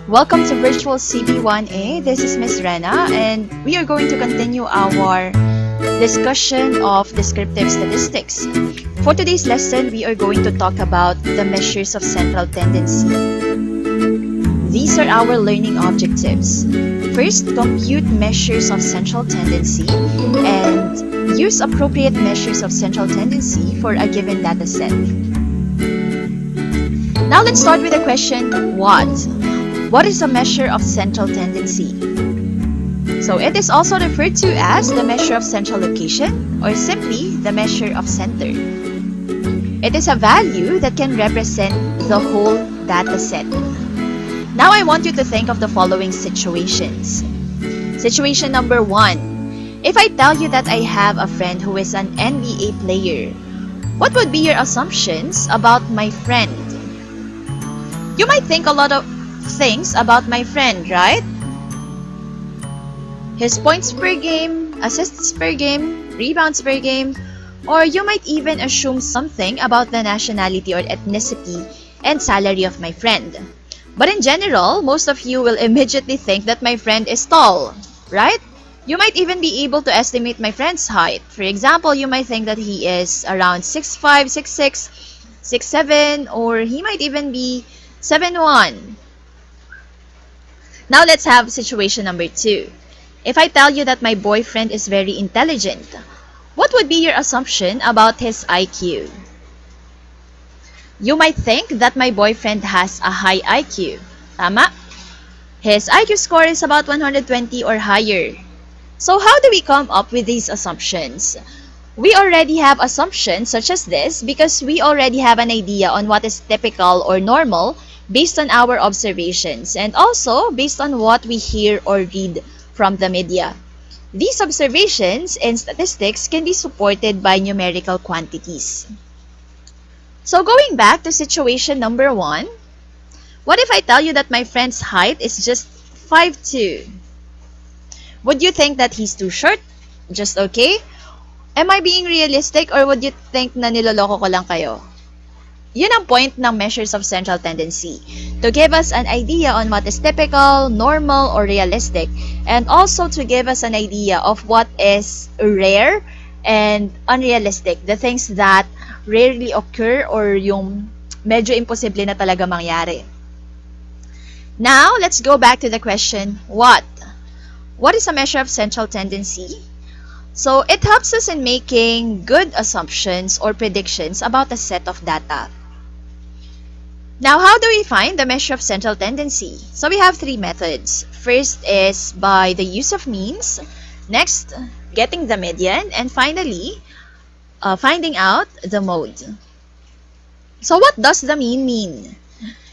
Welcome to Virtual CB1A. This is Miss Rena, and we are going to continue our discussion of descriptive statistics. For today's lesson, we are going to talk about the measures of central tendency. These are our learning objectives. First, compute measures of central tendency and use appropriate measures of central tendency for a given data set. Now let's start with the question, what? What is a measure of central tendency? So it is also referred to as the measure of central location or simply the measure of center. It is a value that can represent the whole data set. Now I want you to think of the following situations. Situation number 1. If I tell you that I have a friend who is an NBA player, what would be your assumptions about my friend? You might think a lot of things about my friend, right? His points per game, assists per game, rebounds per game, or you might even assume something about the nationality or ethnicity and salary of my friend. But in general, most of you will immediately think that my friend is tall, right? You might even be able to estimate my friend's height. For example, you might think that he is around 6'5", 6'6", 6'7", or he might even be 7'1". Now let's have situation number 2. If I tell you that my boyfriend is very intelligent, what would be your assumption about his IQ? You might think that my boyfriend has a high IQ. Tama? His IQ score is about 120 or higher. So how do we come up with these assumptions? We already have assumptions such as this because we already have an idea on what is typical or normal based on our observations and also based on what we hear or read from the media. These observations and statistics can be supported by numerical quantities. So going back to situation number 1, what if I tell you that my friend's height is just 5'2"? Would you think that he's too short? Just okay? Am I being realistic or would you think na niloloko ko lang kayo? Yun ang point ng measures of central tendency, to give us an idea on what is typical, normal, or realistic, and also to give us an idea of what is rare and unrealistic, the things that rarely occur or yung medyo imposible na talaga mangyari. Now, let's go back to the question, what? What is a measure of central tendency? So, it helps us in making good assumptions or predictions about a set of data. Now, how do we find the measure of central tendency? So, we have 3 methods. First is by the use of means. Next, getting the median. And finally, finding out the mode. So, what does the mean mean?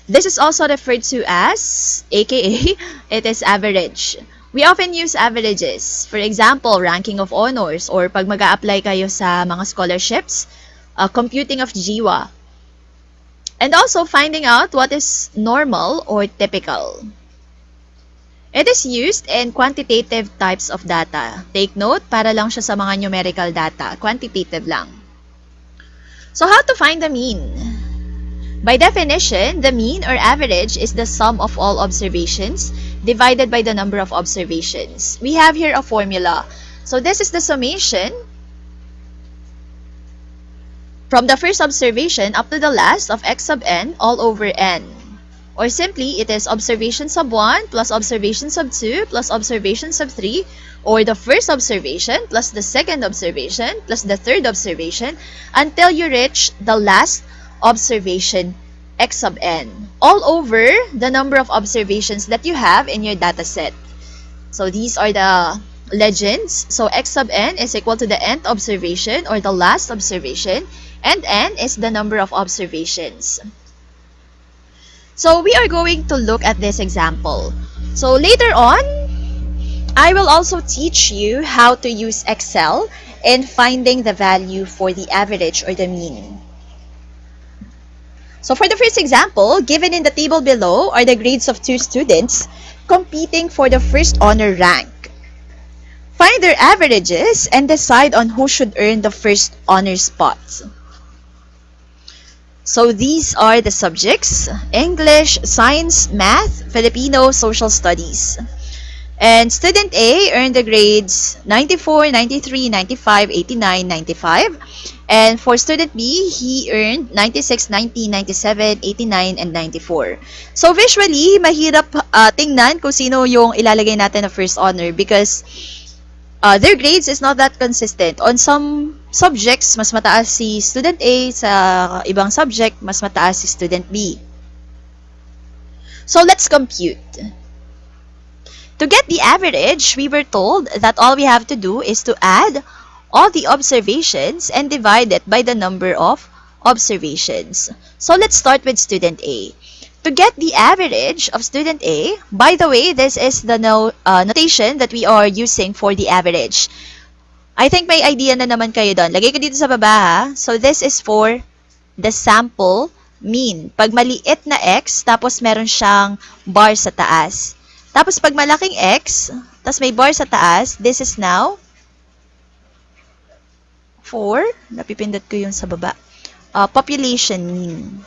This is also referred to as, aka, it is average. We often use averages. For example, ranking of honors or pag mag-a-apply kayo sa mga scholarships, computing of GWA. And also finding out what is normal or typical. It is used in quantitative types of data. Take note, para lang siya sa mga numerical data. Quantitative lang. So how to find the mean? By definition, the mean or average is the sum of all observations divided by the number of observations. We have here a formula. So this is the summation from the first observation up to the last of x sub n all over n. Or simply, it is observation sub 1 plus observation sub 2 plus observation sub 3, or the first observation plus the second observation plus the third observation until you reach the last observation x sub n, all over the number of observations that you have in your data set. So these are the legends. So x sub n is equal to the nth observation or the last observation, and n is the number of observations. So we are going to look at this example. So later on, I will also teach you how to use Excel in finding the value for the average or the mean. So for the first example, given in the table below are the grades of 2 students competing for the first honor rank. Find their averages and decide on who should earn the first honor spot. So these are the subjects: English, Science, Math, Filipino, Social Studies. And student A earned the grades 94, 93, 95, 89, 95. And for student B, he earned 96, 90, 97, 89, and 94. So visually, mahirap tingnan kung sino yung ilalagay natin na first honor because their grades is not that consistent. On some subjects, mas mataas si student A, sa ibang subject, mas mataas si student B. So let's compute. To get the average, we were told that all we have to do is to add all the observations and divide it by the number of observations. So let's start with student A. To get the average of student A, by the way, this is the notation that we are using for the average. I think may idea na naman kayo doon. Lagay ko dito sa baba ha. So this is for the sample mean. Pag maliit na x, tapos meron siyang bar sa taas. Tapos pag malaking x, tapos may bar sa taas, this is now for, napipindot ko yung sa baba, population mean.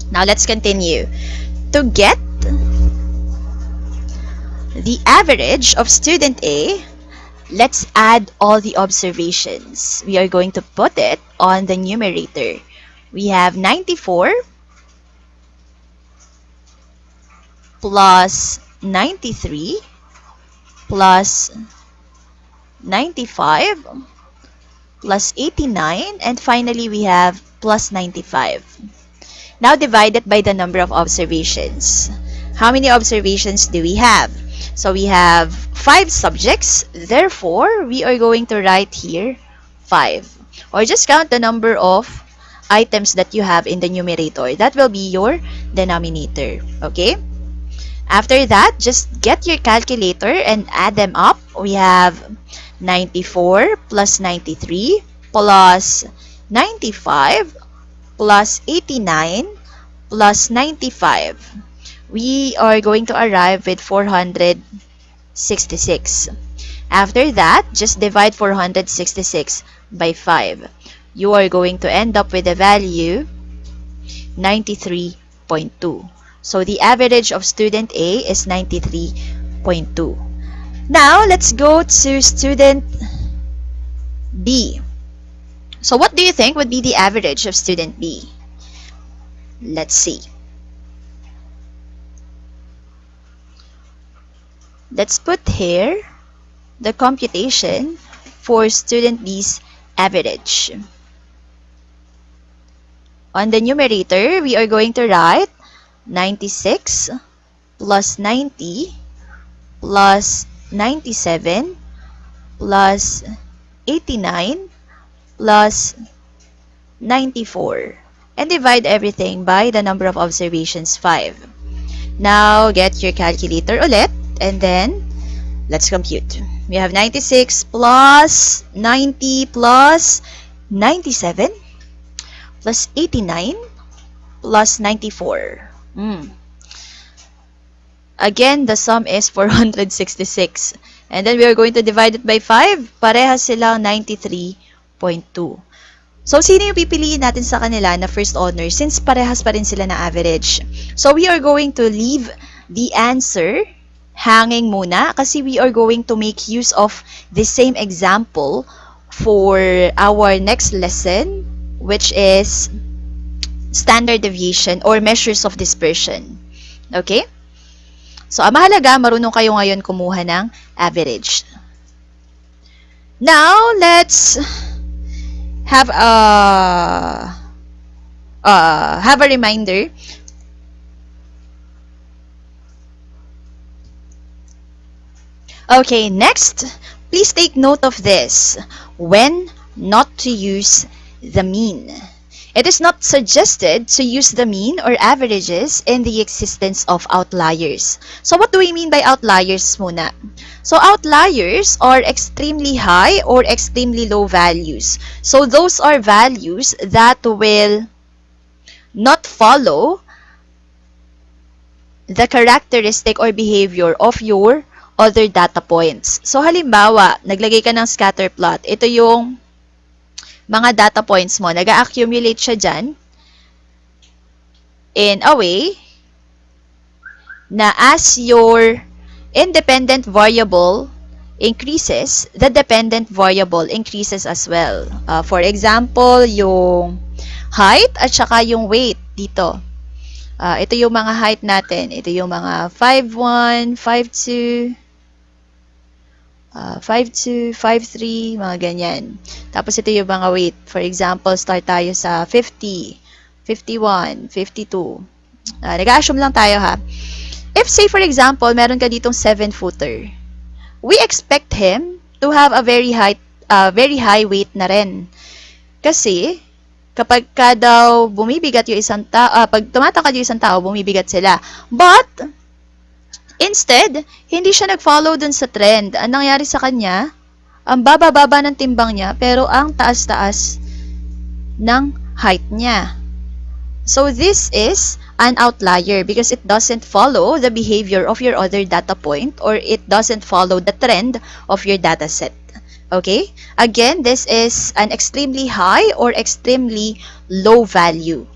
Now let's continue. To get the average of student A, let's add all the observations. We are going to put it on the numerator. We have 94 plus 93 plus 95 plus 89, and finally we have plus 95. Now divide it by the number of observations. How many observations do we have? So we have 5 subjects, therefore we are going to write here 5. Or just count the number of items that you have in the numerator. That will be your denominator. Okay? After that, just get your calculator and add them up. We have 94 plus 93 plus 95 plus 89 plus 95. We are going to arrive with 466. After that, just divide 466 by 5. You are going to end up with a value 93.2. So the average of student A is 93.2. Now, let's go to student B. So what do you think would be the average of student B? Let's see. Let's put here the computation for student B's average. On the numerator, we are going to write 96 plus 90 plus 97 plus 89 plus 94, and divide everything by the number of observations, 5. Now, get your calculator ulit, and then, let's compute. We have 96 plus 90 plus 97 plus 89 plus 94. Again, the sum is 466. And then we are going to divide it by 5. Parehas silang 93.2. So, sino yung pipiliin natin sa kanila na first honor since parehas pa rin sila na average? So, we are going to leave the answer hanging muna kasi we are going to make use of the same example for our next lesson, which is standard deviation or measures of dispersion. Okay? So, ang mahalaga, marunong kayo ngayon kumuha ng average. Now, let's have a reminder. Okay, next, please take note of this. When not to use the mean. It is not suggested to use the mean or averages in the existence of outliers. So what do we mean by outliers muna? So outliers are extremely high or extremely low values. So those are values that will not follow the characteristic or behavior of your other data points. So halimbawa, naglagay ka ng scatter plot. Ito yung mga data points mo, nag-accumulate siya dyan in a way na as your independent variable increases, the dependent variable increases as well. For example, yung height at saka yung weight dito. Ito yung mga height natin. Ito yung mga 5'1", 5'2", 5'2", 5'3", mga ganyan. Tapos ito yung mga weight. For example, start tayo sa 50, 51, 52. Nag-assume lang tayo ha. If say for example, meron ka ditong 7-footer, we expect him to have a very high weight na rin. Kasi kapag ka daw bumibigat yung isang tao, pag tumatangkad yung isang tao, bumibigat sila. But instead, hindi siya nag-follow dun sa trend. Ang nangyari sa kanya, ang baba-baba ng timbang niya, pero ang taas-taas ng height niya. So this is an outlier because it doesn't follow the behavior of your other data point or it doesn't follow the trend of your data set. Okay? Again, this is an extremely high or extremely low value.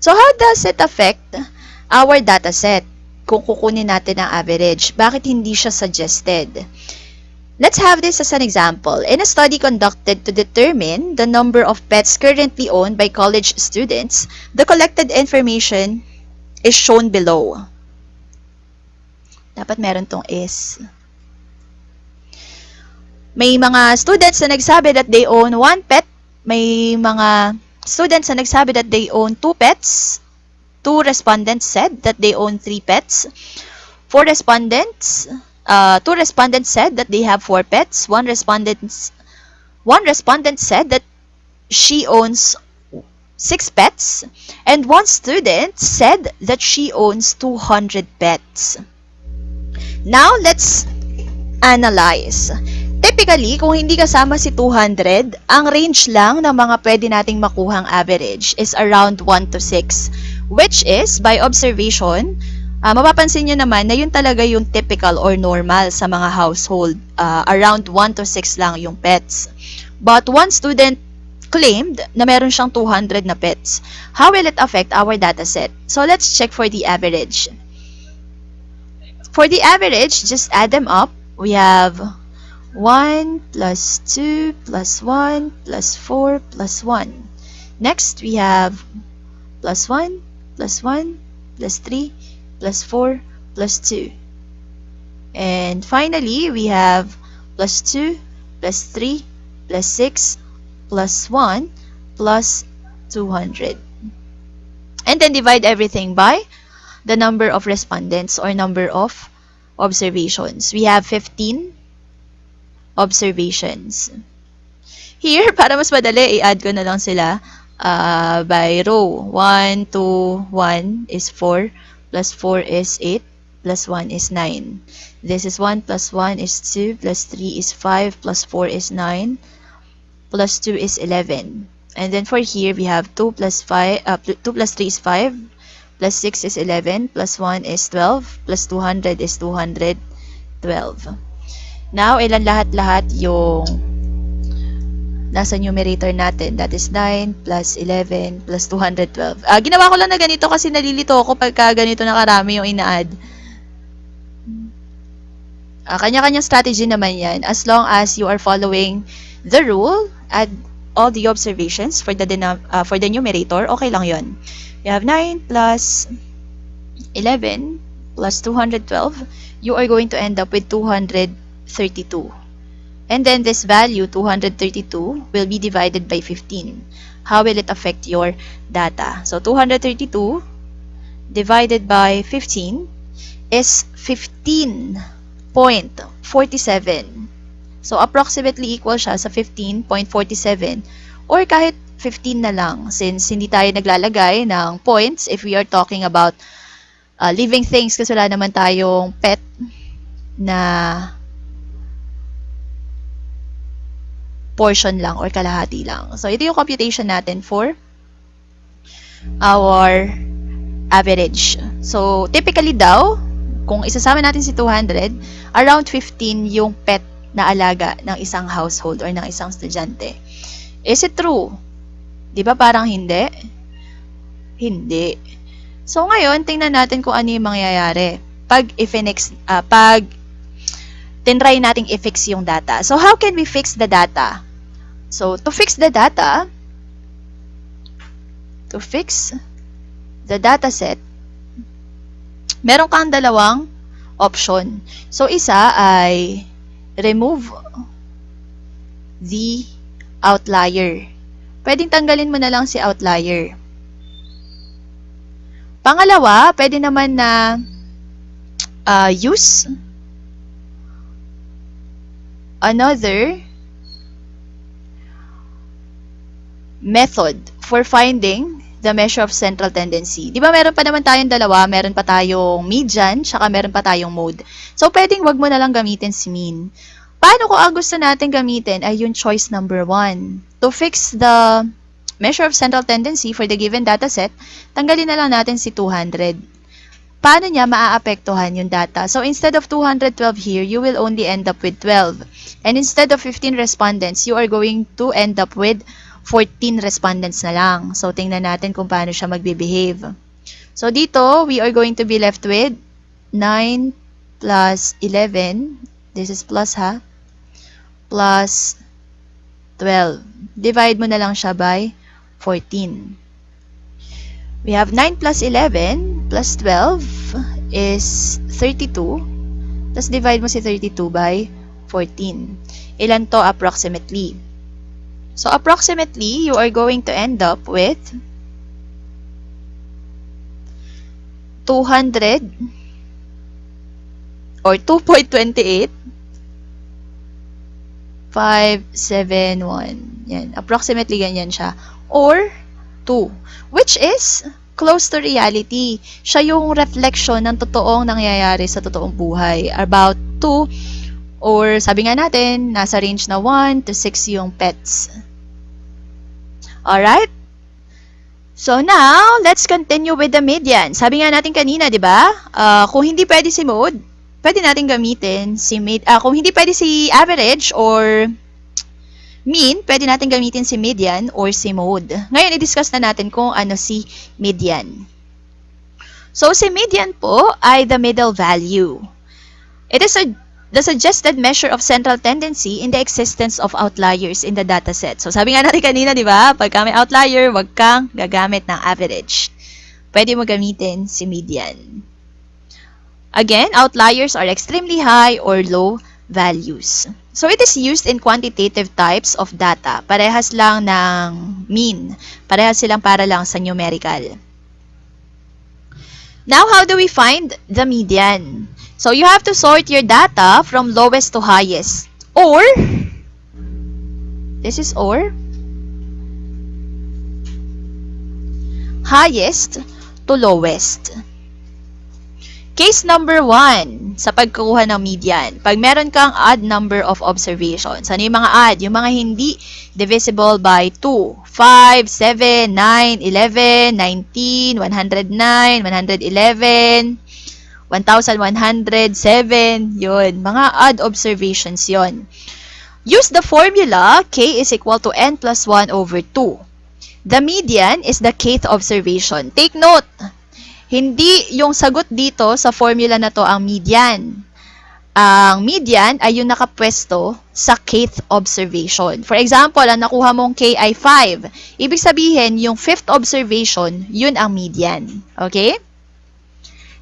So how does it affect our data set kung kukunin natin ang average? Bakit hindi siya suggested? Let's have this as an example. In a study conducted to determine the number of pets currently owned by college students, the collected information is shown below. Dapat meron tong is. May mga students na nagsabi that they own 1 pet. May mga students na nagsabi that they own 2 pets. 2 respondents said that they own 3 pets. 2 respondents said that they have 4 pets. One respondent said that she owns 6 pets. And one student said that she owns 200 pets. Now, let's analyze. Typically, kung hindi kasama si 200, ang range lang ng mga pwede nating makuhang average is around 1 to 6, which is, by observation, mapapansin nyo naman na yun talaga yung typical or normal sa mga household. Around 1 to 6 lang yung pets. But one student claimed na meron siyang 200 na pets. How will it affect our data set? So let's check for the average. For the average, just add them up. We have 1 plus 2 plus 1 plus 4 plus 1. Next, we have plus 1 plus 1 plus 3 plus 4 plus 2. And finally, we have plus 2 plus 3 plus 6 plus 1 plus 200. And then divide everything by the number of respondents or number of observations. We have 15 observations. Here, para mas madali, i-add ko na lang sila by row. 1, 2, 1 is 4, plus 4 is 8, plus 1 is 9. This is 1 plus 1 is 2, plus 3 is 5, plus 4 is 9, plus 2 is 11. And then for here, we have 2 plus 3 is 5, plus 6 is 11, plus 1 is 12, plus 200 is 212. Now, ilan lahat-lahat yung nasa numerator natin? That is 9 plus 11 plus 212. Ginawa ko lang na ganito kasi nalilito ako pagka ganito na karami yung ina-add. Kanya-kanyang strategy naman yan. As long as you are following the rule, add all the observations for the numerator, okay lang yon. You have 9 plus 11 plus 212. You are going to end up with 232. And then this value, 232, will be divided by 15. How will it affect your data? So 232 divided by 15 is 15.47. So approximately equal siya sa 15.47 or kahit 15 na lang since hindi tayo naglalagay ng points if we are talking about living things kasi wala naman tayong pet na portion lang or kalahati lang. So, ito yung computation natin for our average. So, typically daw, kung isasama natin si 200, around 15 yung pet na alaga ng isang household or ng isang estudyante. Is it true? Di ba parang hindi? Hindi. So ngayon, tingnan natin kung ano yung mangyayari pag tinry nating i-fix yung data. So how can we fix the data? So to fix the data set, meron kang dalawang option. So isa ay remove the outlier. Pwedeng tanggalin mo na lang si outlier. Pangalawa, pwede naman na use another method for finding the measure of central tendency. Di ba meron pa naman tayong dalawa, meron pa tayong median, saka meron pa tayong mode. So, pwedeng wag mo na lang gamitin si mean. Paano kung ang gusto natin gamitin ay yung choice number 1? To fix the measure of central tendency for the given dataset, tanggalin na lang natin si 200. Paano niya maaapektuhan yung data? So, instead of 212 here, you will only end up with 12. And instead of 15 respondents, you are going to end up with 14 respondents na lang. So, tingnan natin kung paano siya magbe-behave. So, dito, we are going to be left with 9 plus 11. This is plus ha. Plus 12. Divide mo na lang siya by 14. We have 9 plus 11 plus 12 is 32. Tapos divide mo si 32 by 14. Ilan to approximately? So approximately, you are going to end up with 200 or 2.28 571. Yan. Approximately ganyan siya. Or 2. Which is close to reality. Siya yung reflection ng totoong nangyayari sa totoong buhay. About 2 or sabi nga natin, nasa range na 1 to 6 yung pets. Alright? So now, let's continue with the median. Sabi nga natin kanina, di ba? Kung hindi pwede si mode, pwede natin gamitin si kung hindi pwede si average or mean, pwede natin gamitin si median or si mode. Ngayon, i-discuss na natin kung ano si median. So, si median po ay the middle value. It is the suggested measure of central tendency in the existence of outliers in the dataset. So, sabi nga natin kanina, di ba? Pagka may outlier, wag kang gagamit ng average. Pwede mo gamitin si median. Again, outliers are extremely high or low values. So, it is used in quantitative types of data. Parehas lang ng mean. Parehas silang para lang sa numerical. Now, how do we find the median? So, you have to sort your data from lowest to highest. Or, this is or, highest to lowest. Case number 1, sa pagkukuha ng median. Pag meron kang odd number of observations. Ano yung mga odd? Yung mga hindi divisible by 2. 5, 7, 9, 11, 19, 109, 111, 1,107. Yun. Mga odd observations yon. Use the formula K is equal to n plus 1 over 2. The median is the kth observation. Take note, hindi yung sagot dito sa formula na to ang median. Ang median ay yung nakapwesto sa kth observation. For example, ang nakuha mong K ay 5. Ibig sabihin, yung 5th observation, yun ang median. Okay?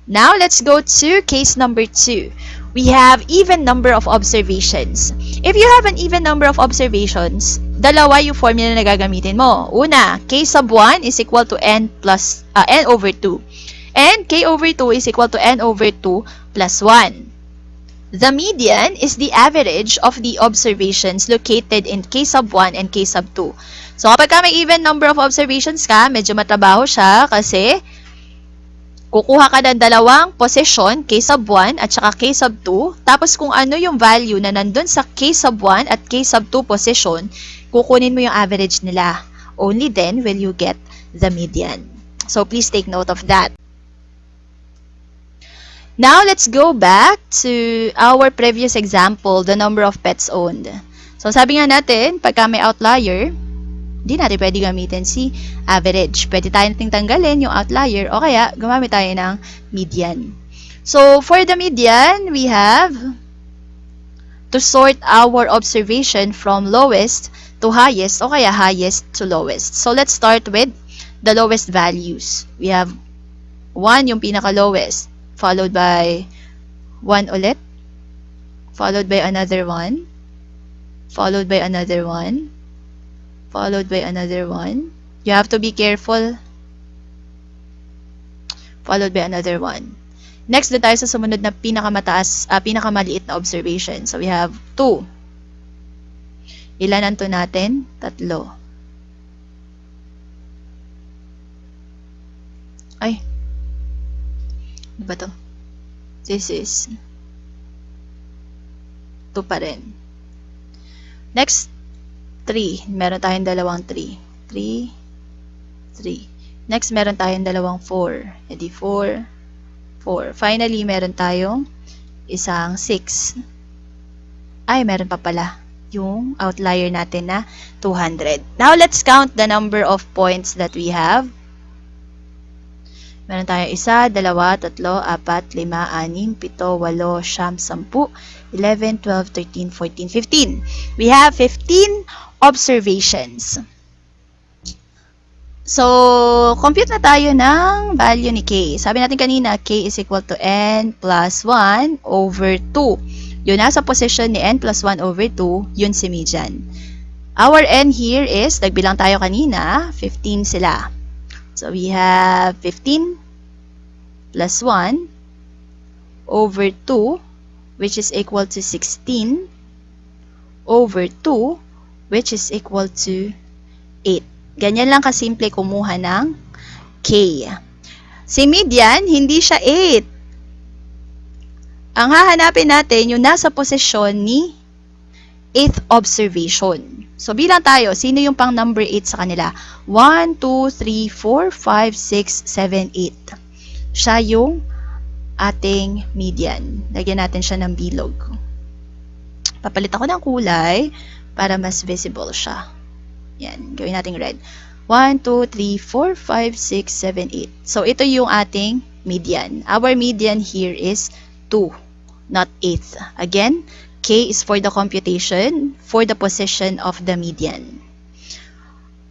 Now, let's go to case number 2. We have even number of observations. If you have an even number of observations, dalawa yung formula na gagamitin mo. Una, K sub 1 is equal to n over 2. And K over 2 is equal to n over 2 plus 1. The median is the average of the observations located in K sub 1 and K sub 2. So, kapag may even number of observations ka, medyo matrabaho siya kasi kukuha ka ng dalawang position, K sub 1 at saka K sub 2. Tapos kung ano yung value na nandun sa K sub 1 at K sub 2 position, kukunin mo yung average nila. Only then will you get the median. So, please take note of that. Now, let's go back to our previous example, the number of pets owned. So, sabi nga natin, pagka may outlier, di natin pwede gamitin si average. Pwede tayo nating tanggalin yung outlier o kaya gumamit tayo ng median. So, for the median, we have to sort our observation from lowest to highest o kaya highest to lowest. So, let's start with the lowest values. We have 1 yung pinaka-lowest, followed by 1 ulit, followed by another 1, followed by another 1, followed by another 1. You have to be careful. Followed by another 1. Next, doon tayo sa sumunod na pinakamaliit na observation. So, we have 2. Ilan ang 2 natin? 3. Ay. Ano ba to? This is 2 pa rin. Next, 3. Meron tayong dalawang 3. 3. 3. Next, meron tayong dalawang 4. Edi 4. 4. Finally, meron tayong isang 6. Ay, meron pa pala yung outlier natin na 200. Now, let's count the number of points that we have. Meron tayong 1, 2, 3, 4, 5, 6, 7, 8, 8, 9, 10, 11, 12, 13, 14, 15. We have 15 observations. So, compute na tayo ng value ni K. Sabi natin kanina, K is equal to N plus 1 over 2. Yun nasa position ni N plus 1 over 2, yun si median. Our N here is, nagbilang tayo kanina, 15 sila. So, we have 15 plus 1 over 2, which is equal to 16 over 2, which is equal to 8. Ganyan lang kasimple kumuha ng K. Si median, hindi siya 8. Ang hahanapin natin, yung nasa posisyon ni 8th observation. So, bilang tayo, sino yung pang number 8 sa kanila? 1, 2, 3, 4, 5, 6, 7, 8. Siya yung ating median. Lagyan natin siya ng bilog. Papalit ako ng kulay para mas visible siya. Yan, gawin natin red. 1, 2, 3, 4, 5, 6, 7, 8. So, ito yung ating median. Our median here is 2, not 8. Again, K is for the computation for the position of the median.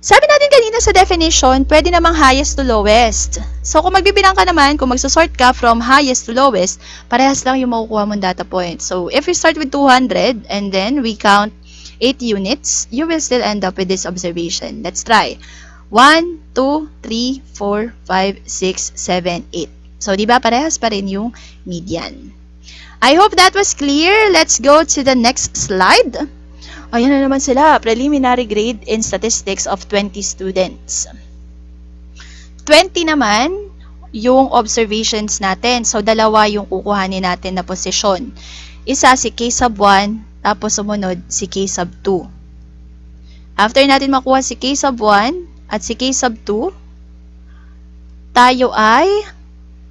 Sabi natin kanina sa definition, pwede namang highest to lowest. So, kung magbibilang ka naman, kung magsasort ka from highest to lowest, parehas lang yung makukuha mong data point. So, if we start with 200 and then we count 8 units, you will still end up with this observation. Let's try. 1, 2, 3, 4, 5, 6, 7, 8. So, di ba parehas pa rin yung median. I hope that was clear. Let's go to the next slide. Ayan na naman sila. Preliminary grade in statistics of 20 students. 20 naman yung observations natin. So, dalawa yung kukuhanin natin na posisyon. Isa si K sub 1, tapos sumunod si K sub 2. After natin makuha si K sub 1 at si K sub 2, tayo ay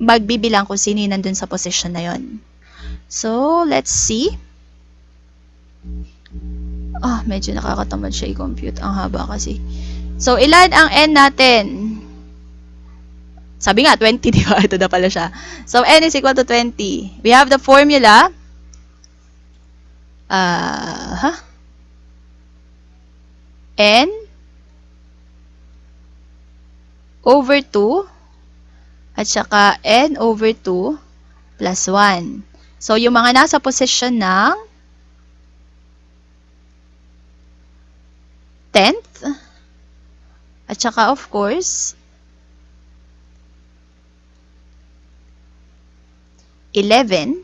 magbibilang kung sino yung nandun sa position na yon. So, let's see. Medyo nakakatamad siya i-compute. Ang haba kasi. So, ilan ang N natin? Sabi nga, 20, di ba? Ito na pala siya. So, N is equal to 20. We have the formula. N over 2 at saka N over 2 plus 1. So, yung mga nasa position ng 10th at saka of course 11,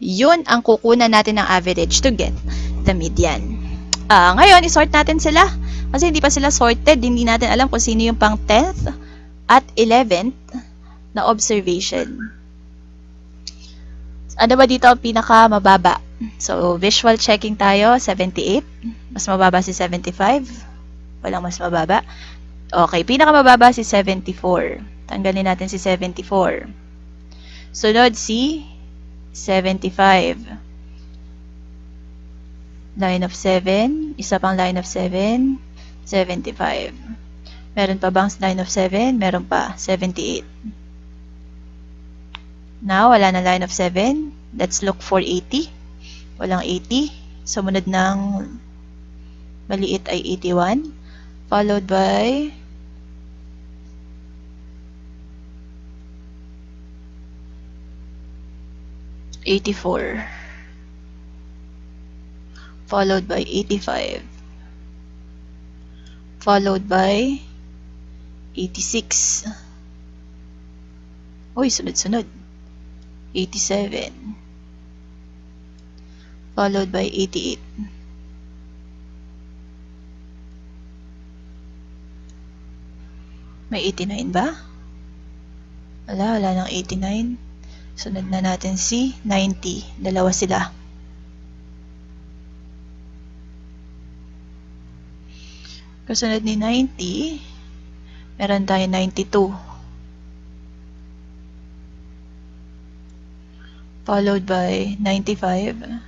yun ang kukunan natin ng average to get the median. Ngayon, isort natin sila. Kasi hindi pa sila sorted, hindi natin alam kung sino yung pang 10th at 11th na observation. Ano ba dito ang pinaka-mababa? So, visual checking tayo, 78. Mas mababa si 75. Walang mas mababa. Okay, pinaka-mababa si 74. Tanggalin natin si 74. Sunod si 75. Line of 7. Isa pang line of 7. 75. Meron pa bang line of 7? Meron pa. 78. Now, wala na line of 7. Let's look for 80. Walang 80. Sumunod ng maliit ay 81. Followed by 84. Followed by 85. Followed by 86. Uy, sunod-sunod. 87. Followed by 88. May 89 ba? Wala nang 89. Sunod na natin si 90. Dalawa sila. Kasunod ni 90, meron tayo 92. Followed by 95.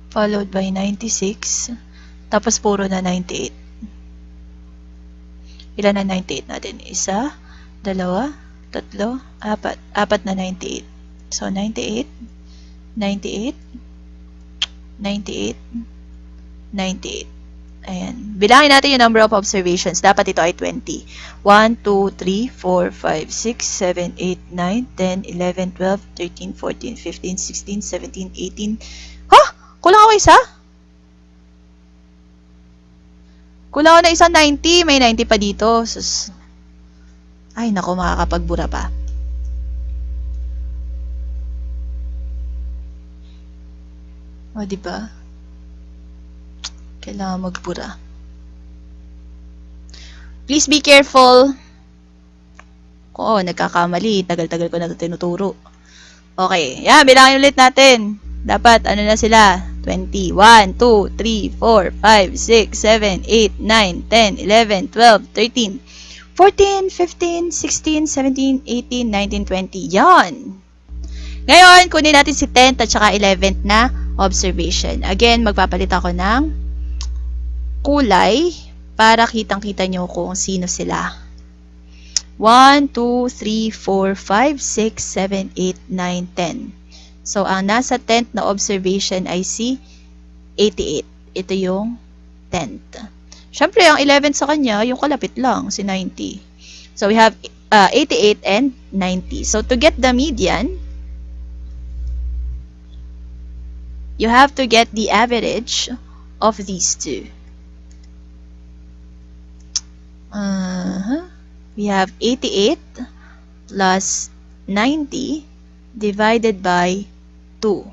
Followed by 96. Tapos puro na 98. Ilan na 98 natin? Isa, dalawa, tatlo, apat. Apat na 98. So, 98, 98, 98, 98. Ayan. Bilangin natin yung number of observations. Dapat ito ay 20. 1, 2, 3, 4, 5, 6, 7, 8, 9, 10, 11, 12, 13, 14, 15, 16, 17, 18. Ha? Kulang ako isa? Kulang ako na isang 90. May 90 pa dito. Sus. Ay, naku, makakapagbura pa. O, diba? Kailangan magbura. Please be careful. Oo, nagkakamali. Tagal-tagal ko na ito tinuturo. Okay. Yan, bilangin ulit natin. Dapat, ano na sila? 20. 1, 2, 3, 4, 5, 6, 7, 8, 9, 10, 11, 12, 13, 14, 15, 16, 17, 18, 19, 20. Yan. Ngayon, kunin natin si 10th at saka 11th na observation. Again, magpapalit ako ng kulay para kitang-kita nyo kung sino sila. 1, 2, 3, 4, 5, 6, 7, 8, 9, 10. So, ang nasa 10th na observation ay si 88. Ito yung 10th. Siyempre, ang 11th sa kanya, yung kalapit lang, si 90. So, we have 88 and 90. So, to get the median, you have to get the average of these two. We have 88 plus 90 divided by 2.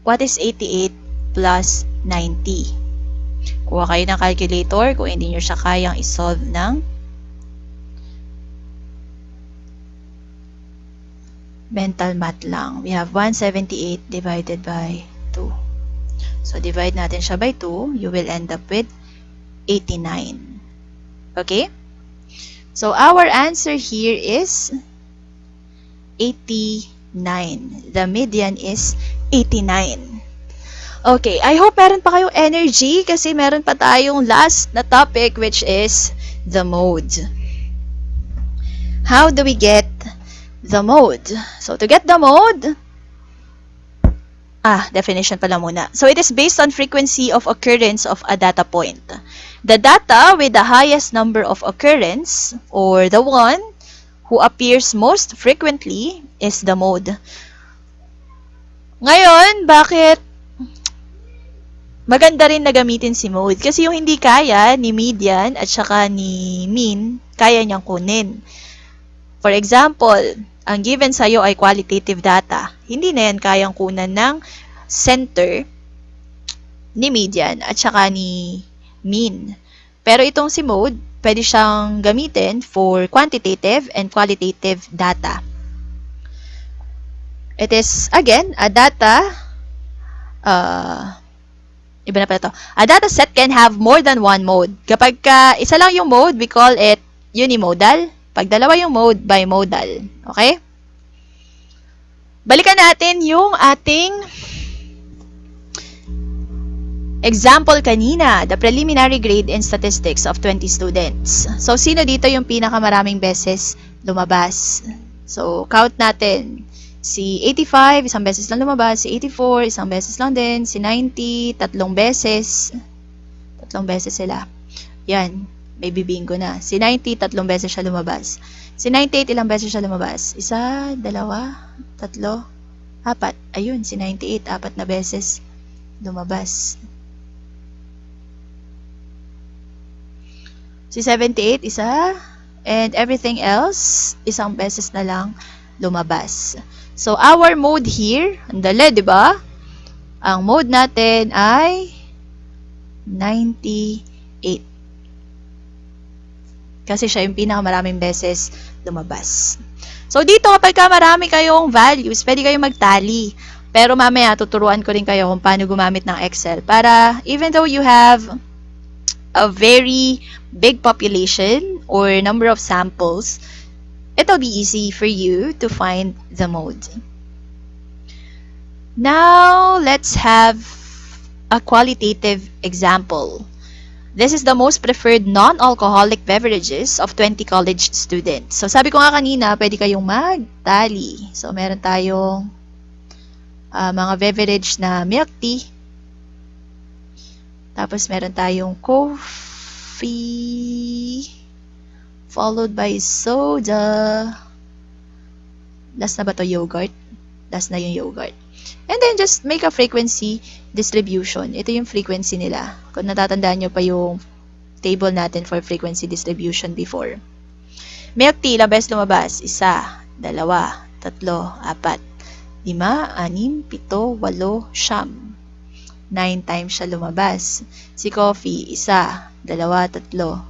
What is 88 plus 90? Kuha kayo ng calculator kung hindi nyo siya kayang isolve ng mental math lang. We have 178 divided by 2. So, divide natin siya by 2. You will end up with 89. Okay? So, our answer here is 89. The median is 89. Okay, I hope meron pa kayong energy kasi meron pa tayong last na topic which is the mode. How do we get the mode? So, to get the mode, definition pala muna. So, it is based on frequency of occurrence of a data point. The data with the highest number of occurrence, or the one who appears most frequently, is the mode. Ngayon, bakit maganda rin na gamitin si mode? Kasi yung hindi kaya ni median at saka ni mean, kaya niyang kunin. For example, ang given sa'yo ay qualitative data. Hindi na yan kayang kunan ng center ni median at saka ni mean. Pero itong si mode, pwede siyang gamitin for quantitative and qualitative data. It is, again, a data, iba na pala ito. A data set can have more than one mode. Kapag isa lang yung mode, we call it unimodal. Pag dalawa yung mode, bimodal. Okay? Balikan natin yung ating example kanina, the preliminary grade in statistics of 20 students. So, sino dito yung pinakamaraming beses lumabas? So, count natin. Si 85, isang beses lang lumabas. Si 84, isang beses lang din. Si 90, tatlong beses. Tatlong beses sila. Yan, may bibingo na. Si 90, tatlong beses siya lumabas. Si 98, ilang beses siya lumabas? Isa, dalawa, tatlo, apat. Ayun, si 98, apat na beses lumabas. Si 78, isa. And everything else, isang beses na lang lumabas. So, our mode here, ang dali, di ba? Ang mode natin ay 98. Kasi siya yung pinakamaraming beses lumabas. So, dito kapag marami kayong values, pwede kayong magtali. Pero mamaya, tuturuan ko rin kayo kung paano gumamit ng Excel. Para, even though you have a very big population or number of samples, it'll be easy for you to find the mode. Now, let's have a qualitative example. This is the most preferred non-alcoholic beverages of 20 college students. So, sabi ko nga kanina, pwede kayong magtali. So, meron tayong mga beverage na milk tea. Tapos, meron tayong coffee, followed by soda. Last na ba to? Yogurt? Last na yung yogurt. And then, just make a frequency distribution. Ito yung frequency nila. Kung natatandaan nyo pa yung table natin for frequency distribution before. Milk tea, ilang beses lumabas? Isa, dalawa, tatlo, apat, 5, 6, 7, 8, 9. 9 times siya lumabas. Si coffee, isa, dalawa, tatlo.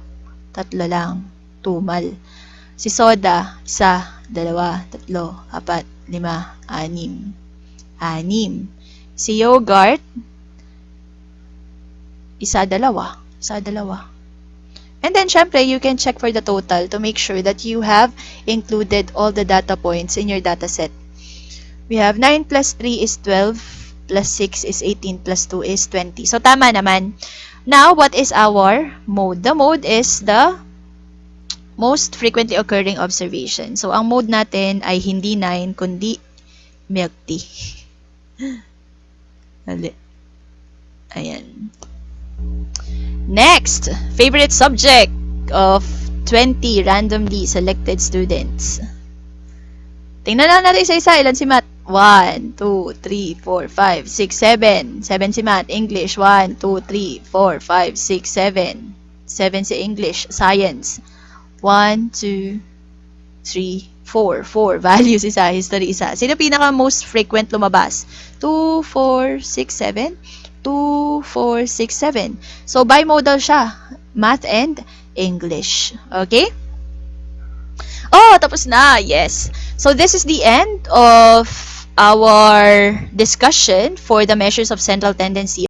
Tatlo lang, tumal. Si soda, isa, dalawa, tatlo, apat, 5, 6. 6. Si yogurt, isa, dalawa. Isa, dalawa. And then, syempre, you can check for the total to make sure that you have included all the data points in your data set. We have 9 plus 3 is 12. Plus 6 is 18, plus 2 is 20. So, tama naman. Now, what is our mode? The mode is the most frequently occurring observation. So, ang mode natin ay hindi 9, kundi milk tea. Ayan. Next, favorite subject of 20 randomly selected students. Tingnan lang natin isa-isa. Ilan si Matt? 1, 2, 3, 4, 5, 6, 7. 7 si Math. English. 1, 2, 3, 4, 5, 6, 7. 7 si English. Science. 1, 2, 3, 4. 4. Values isa. History isa. Sino pinaka most frequent lumabas? 2, 4, 6, 7. 2, 4, 6, 7. So, bimodal siya. Math and English. Okay? Oh, tapos na. Yes. So, this is the end of our discussion for the measures of central tendency